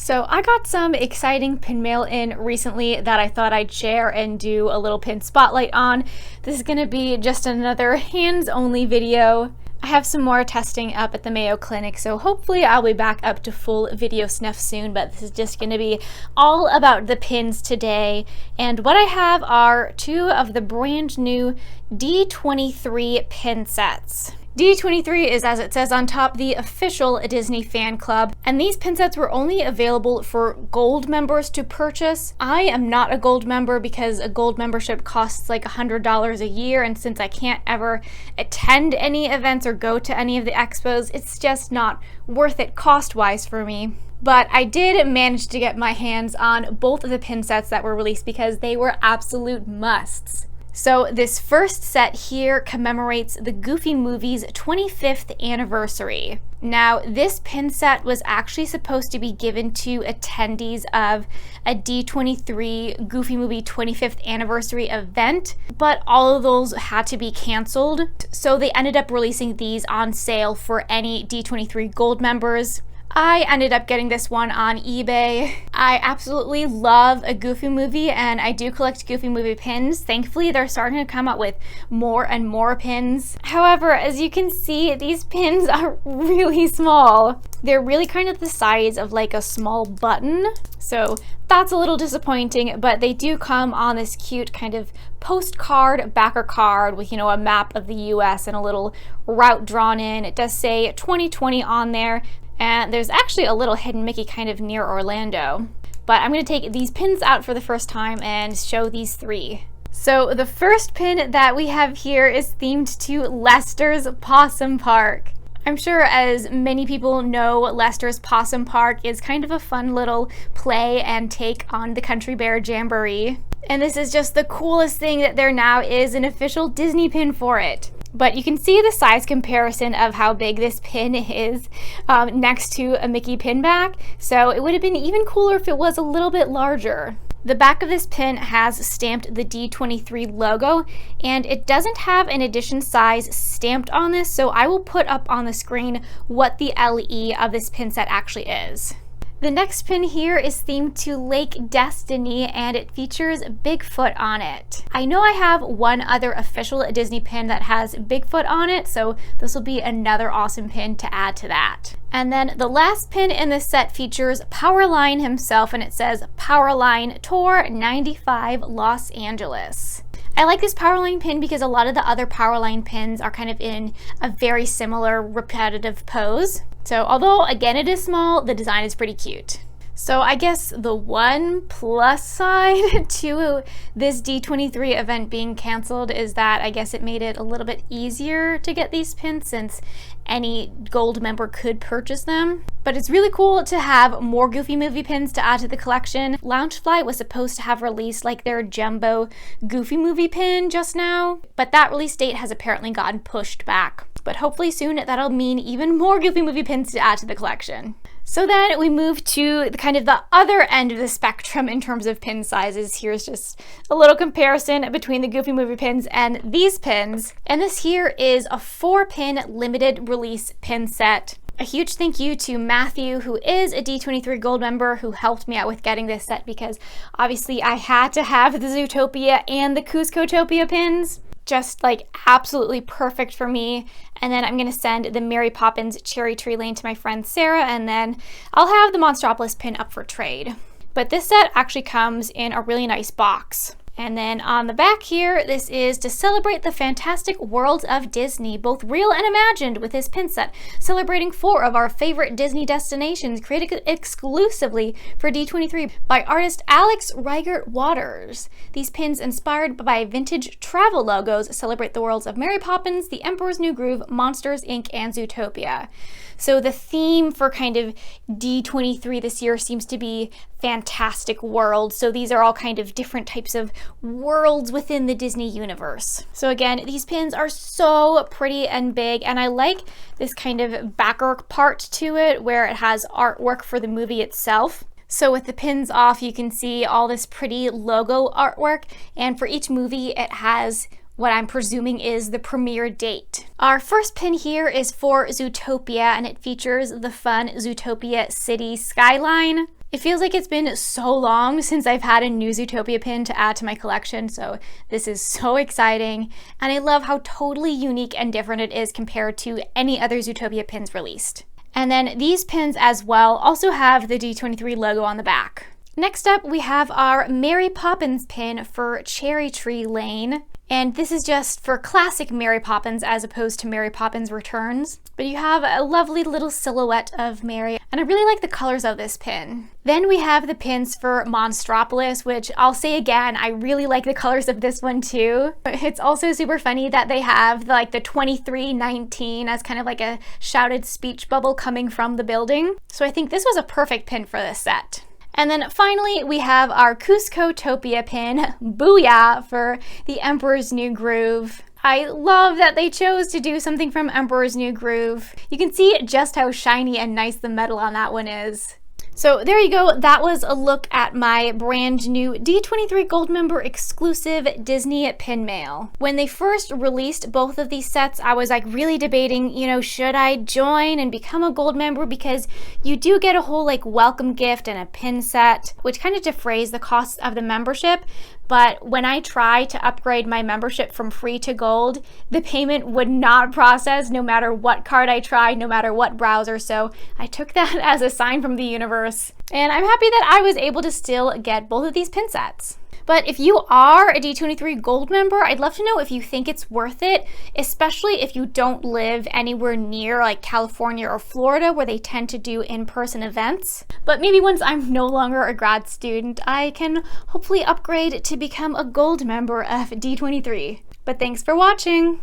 So I got some exciting pin mail in recently that I thought I'd share and do a little pin spotlight on. This is going to be just another hands-only video. I have some more testing up at the Mayo Clinic, so hopefully I'll be back up to full video snuff soon, but this is just going to be all about the pins today. And what I have are two of the brand new D23 pin sets. D23 is, as it says on top, the official Disney fan club, and these pin sets were only available for gold members to purchase. I am not a gold member because a gold membership costs like $100 a year, and since I can't ever attend any events or go to any of the expos, it's just not worth it cost-wise for me. But I did manage to get my hands on both of the pin sets that were released because they were absolute musts. So this first set here commemorates the Goofy movie's 25th anniversary. Now, this pin set was actually supposed to be given to attendees of a D23 Goofy movie 25th anniversary event, but all of those had to be canceled. So they ended up releasing these on sale for any D23 Gold members. I ended up getting this one on eBay. I absolutely love a Goofy movie, and I do collect Goofy movie pins. Thankfully, they're starting to come out with more and more pins. However, as you can see, these pins are really small. They're really kind of the size of like a small button, so that's a little disappointing, but they do come on this cute kind of postcard, backer card with, a map of the US and a little route drawn in. It does say 2020 on there. And there's actually a little hidden Mickey kind of near Orlando. But I'm going to take these pins out for the first time and show these three. So the first pin that we have here is themed to Lester's Possum Park. I'm sure as many people know, Lester's Possum Park is kind of a fun little play and take on the Country Bear Jamboree. And this is just the coolest thing that there now is an official Disney pin for it. But you can see the size comparison of how big this pin is next to a Mickey pin back. So it would have been even cooler if it was a little bit larger. The back of this pin has stamped the D23 logo, and it doesn't have an edition size stamped on this, so I will put up on the screen what the LE of this pin set actually is. The next pin here is themed to Lake Destiny, and it features Bigfoot on it. I know I have one other official Disney pin that has Bigfoot on it, so this will be another awesome pin to add to that. And then the last pin in this set features Powerline himself, and it says Powerline Tour 95 Los Angeles. I like this Powerline pin because a lot of the other Powerline pins are kind of in a very similar repetitive pose. So although, again, it is small, the design is pretty cute. So I guess the one plus side to this D23 event being canceled is that I guess it made it a little bit easier to get these pins since any gold member could purchase them. But it's really cool to have more Goofy movie pins to add to the collection. Loungefly was supposed to have released like their jumbo Goofy movie pin just now, but that release date has apparently gotten pushed back. But hopefully soon that'll mean even more Goofy movie pins to add to the collection. So then we move to the other end of the spectrum in terms of pin sizes. Here's just a little comparison between the Goofy movie pins and these pins. And this here is a 4-pin limited release pin set. A huge thank you to Matthew, who is a D23 Gold member, who helped me out with getting this set because obviously I had to have the Zootopia and the Cuscotopia pins. Just like absolutely perfect for me. And then I'm going to send the Mary Poppins Cherry Tree Lane to my friend Sarah, and then I'll have the Monstropolis pin up for trade. But this set actually comes in a really nice box. And then on the back here, this is to celebrate the fantastic worlds of Disney, both real and imagined, with this pin set, celebrating 4 of our favorite Disney destinations created exclusively for D23 by artist Alex Reichert Waters. These pins, inspired by vintage travel logos, celebrate the worlds of Mary Poppins, The Emperor's New Groove, Monsters, Inc., and Zootopia. So the theme for kind of D23 this year seems to be fantastic worlds. So these are all kind of different types of worlds within the Disney universe. So again, these pins are so pretty and big, and I like this kind of backer part to it where it has artwork for the movie itself. So with the pins off, you can see all this pretty logo artwork, and for each movie it has what I'm presuming is the premiere date. Our first pin here is for Zootopia, and it features the fun Zootopia city skyline. It feels like it's been so long since I've had a new Zootopia pin to add to my collection, so this is so exciting, and I love how totally unique and different it is compared to any other Zootopia pins released. And then these pins as well also have the D23 logo on the back. Next up, we have our Mary Poppins pin for Cherry Tree Lane. And this is just for classic Mary Poppins as opposed to Mary Poppins Returns. But you have a lovely little silhouette of Mary, and I really like the colors of this pin. Then we have the pins for Monstropolis, which I'll say again, I really like the colors of this one too. It's also super funny that they have like the 2319 as kind of like a shouted speech bubble coming from the building. So I think this was a perfect pin for this set. And then finally, we have our Cusco-topia pin, Booyah, for the Emperor's New Groove. I love that they chose to do something from Emperor's New Groove. You can see just how shiny and nice the metal on that one is. So there you go, that was a look at my brand new D23 Gold Member exclusive Disney pin mail. When they first released both of these sets, I was like really debating, you know, should I join and become a Gold Member, because you do get a whole like welcome gift and a pin set, which kind of defrays the cost of the membership. But when I tried to upgrade my membership from free to gold, the payment would not process no matter what card I tried, no matter what browser. So I took that as a sign from the universe. And I'm happy that I was able to still get both of these pin sets. But if you are a D23 Gold member, I'd love to know if you think it's worth it, especially if you don't live anywhere near like California or Florida where they tend to do in-person events. But maybe once I'm no longer a grad student, I can hopefully upgrade to become a Gold member of D23. But thanks for watching!